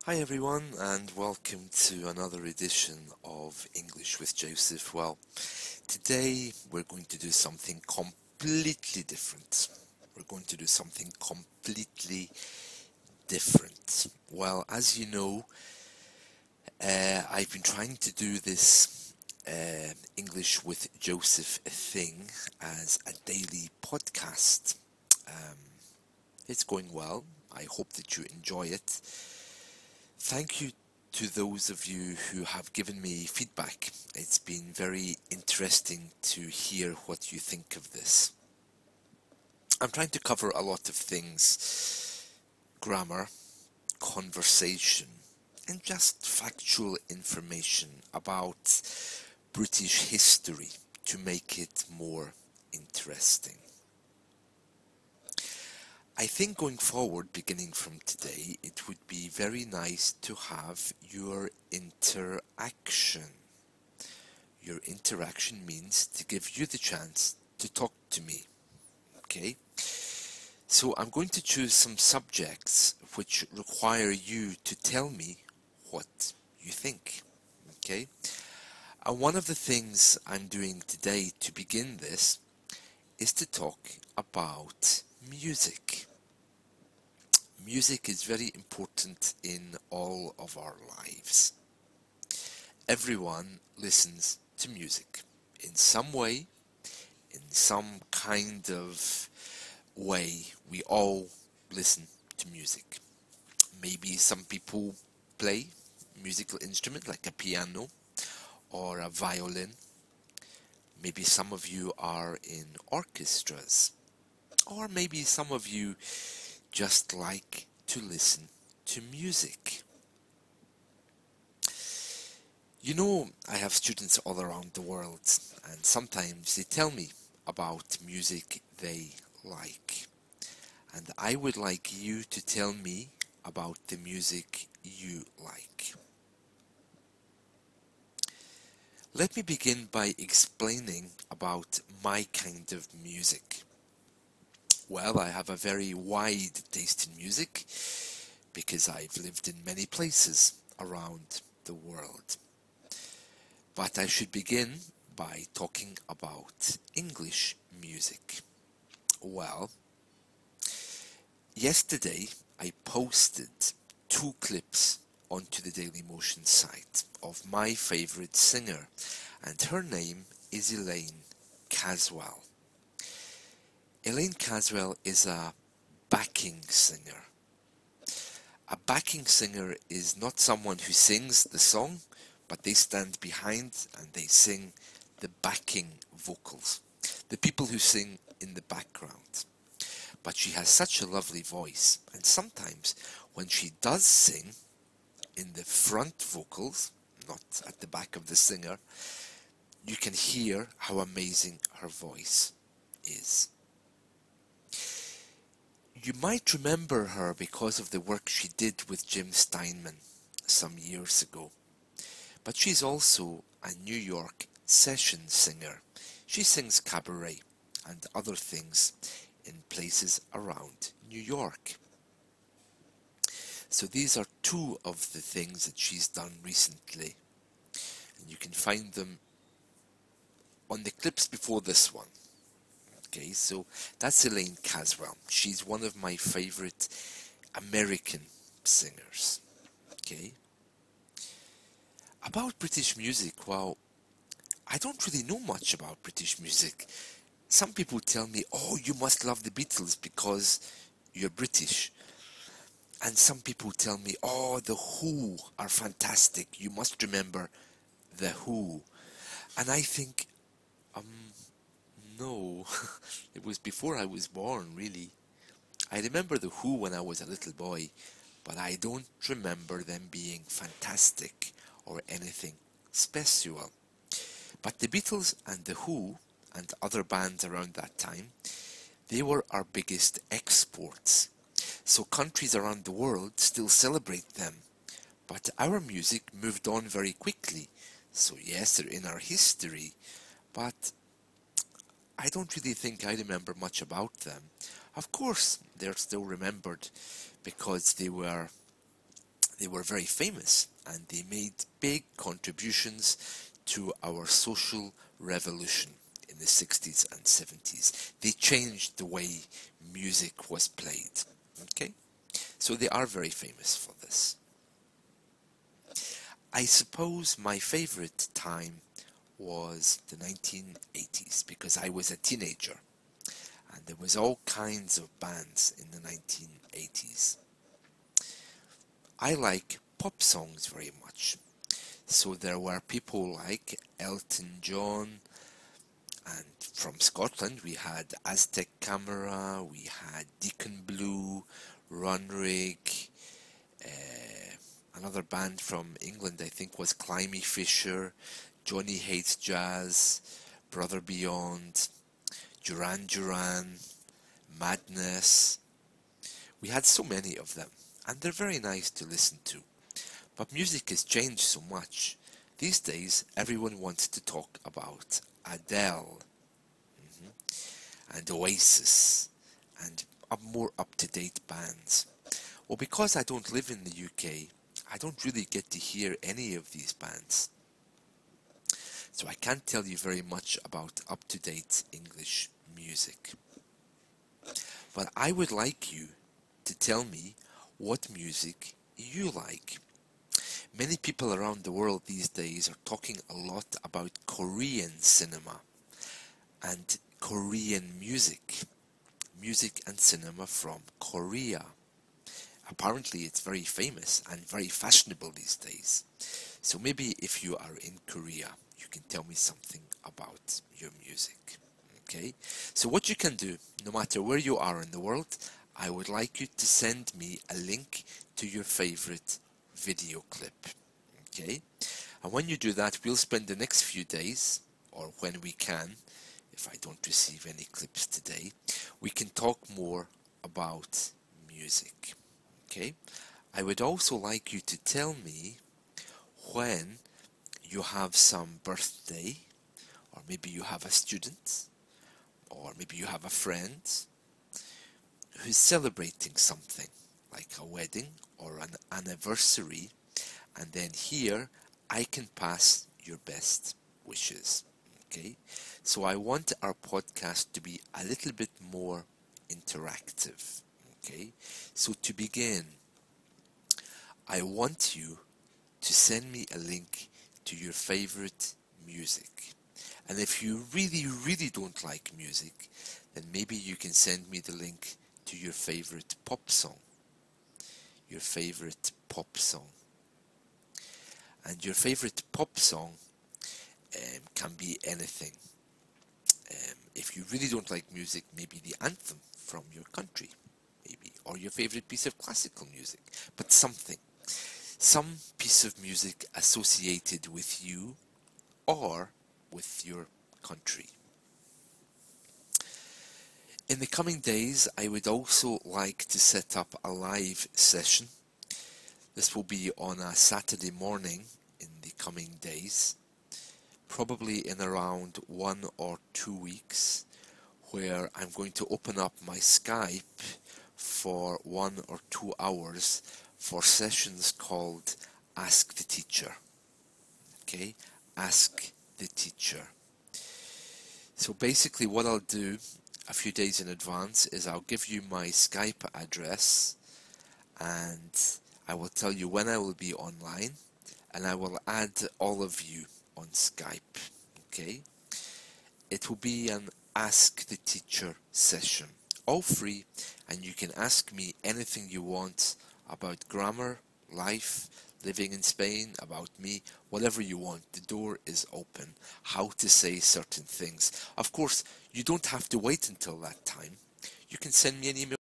Hi everyone, and welcome to another edition of English with Joseph. Well, today we're going to do something completely different. We're going to do something completely different. Well, as you know, I've been trying to do this English with Joseph thing as a daily podcast. Um, it's going well. I hope that you enjoy it. Thank you to those of you who have given me feedback. It's been very interesting to hear what you think of this. I'm trying to cover a lot of things: grammar, conversation, and just factual information about British history to make it more interesting. I think going forward, beginning from today, it would be very nice to have your interaction. Your interaction means to give you the chance to talk to me. Okay? So I'm going to choose some subjects which require you to tell me what you think. Okay? And one of the things I'm doing today to begin this is to talk about music. Music is very important in all of our lives. Everyone listens to music in some way, in some kind of way. We all listen to music. Maybe some people play musical instrument like a piano or a violin. Maybe some of you are in orchestras, or maybe some of you just like to listen to music. You know, I have students all around the world, and sometimes they tell me about music they like. And I would like you to tell me about the music you like. Let me begin by explaining about my kind of music. Well, I have a very wide taste in music because I've lived in many places around the world. But I should begin by talking about English music. Well, yesterday I posted 2 clips onto the Daily Motion site of my favorite singer, and her name is Elaine Caswell. Elaine Caswell is a backing singer. A backing singer is not someone who sings the song, but they stand behind and they sing the backing vocals, the people who sing in the background. But she has such a lovely voice, and sometimes when she does sing in the front vocals, not at the back of the singer, you can hear how amazing her voice is. You might remember her because of the work she did with Jim Steinman some years ago. But she's also a New York session singer. She sings cabaret and other things in places around New York. So these are 2 of the things that she's done recently. And you can find them on the clips before this one. Okay, so that's Elaine Caswell. She's one of my favorite American singers. Okay. About British music, well, I don't really know much about British music. Some people tell me, oh, you must love the Beatles because you're British. And some people tell me, oh, the Who are fantastic. You must remember the Who. And I think, no, it was before I was born, really. I remember the Who when I was a little boy, but I don't remember them being fantastic or anything special. But the Beatles and the Who and other bands around that time, they were our biggest exports. So countries around the world still celebrate them. But our music moved on very quickly. So yes, they're in our history, but I don't really think I remember much about them. Of course, they're still remembered because they were They were very famous and they made big contributions to our social revolution in the 60s and 70s. They changed the way music was played. Okay? So they are very famous for this. I suppose my favorite time was the 1980s because I was a teenager and there was all kinds of bands in the 1980s. I like pop songs very much. So there were people like Elton John, and from Scotland we had Aztec Camera, we had Deacon Blue, Runrig, another band from England I think was Climby Fisher, Johnny Hates Jazz, Brother Beyond, Duran Duran, Madness. We had so many of them, and they're very nice to listen to. But music has changed so much. These days, everyone wants to talk about Adele, and Oasis, and more up-to-date bands. Well, because I don't live in the UK, I don't really get to hear any of these bands. So I can't tell you very much about up-to-date English music. But I would like you to tell me what music you like. Many people around the world these days are talking a lot about Korean cinema and Korean music and cinema from Korea. Apparently it's very famous and very fashionable these days. So maybe if you are in Korea, you can tell me something about your music. Okay? So what you can do, no matter where you are in the world, I would like you to send me a link to your favorite video clip. Okay? And when you do that, we'll spend the next few days, or when we can, if I don't receive any clips today, we can talk more about music. Okay? I would also like you to tell me when you have some birthday, or maybe you have a student, or maybe you have a friend who's celebrating something, like a wedding or an anniversary, and then here I can pass your best wishes. Okay? So I want our podcast to be a little bit more interactive. Okay? So to begin, I want you to send me a link to your favorite music. And if you really, really don't like music, then maybe you can send me the link to your favorite pop song. Your favorite pop song. And your favorite pop song can be anything. If you really don't like music, maybe the anthem from your country, maybe, or your favorite piece of classical music, but something. Some piece of music associated with you or with your country. In the coming days, I would also like to set up a live session. This will be on a Saturday morning in the coming days, probably in around 1 or 2 weeks, where I'm going to open up my Skype for 1 or 2 hours for sessions called Ask the Teacher. Okay? Ask the Teacher. So basically what I'll do a few days in advance is I'll give you my Skype address and I will tell you when I will be online and I will add all of you on Skype. Okay? It will be an Ask the Teacher session, all free, and you can ask me anything you want about grammar, life, living in Spain, about me, whatever you want. The door is open. How to say certain things. Of course, you don't have to wait until that time. You can send me an email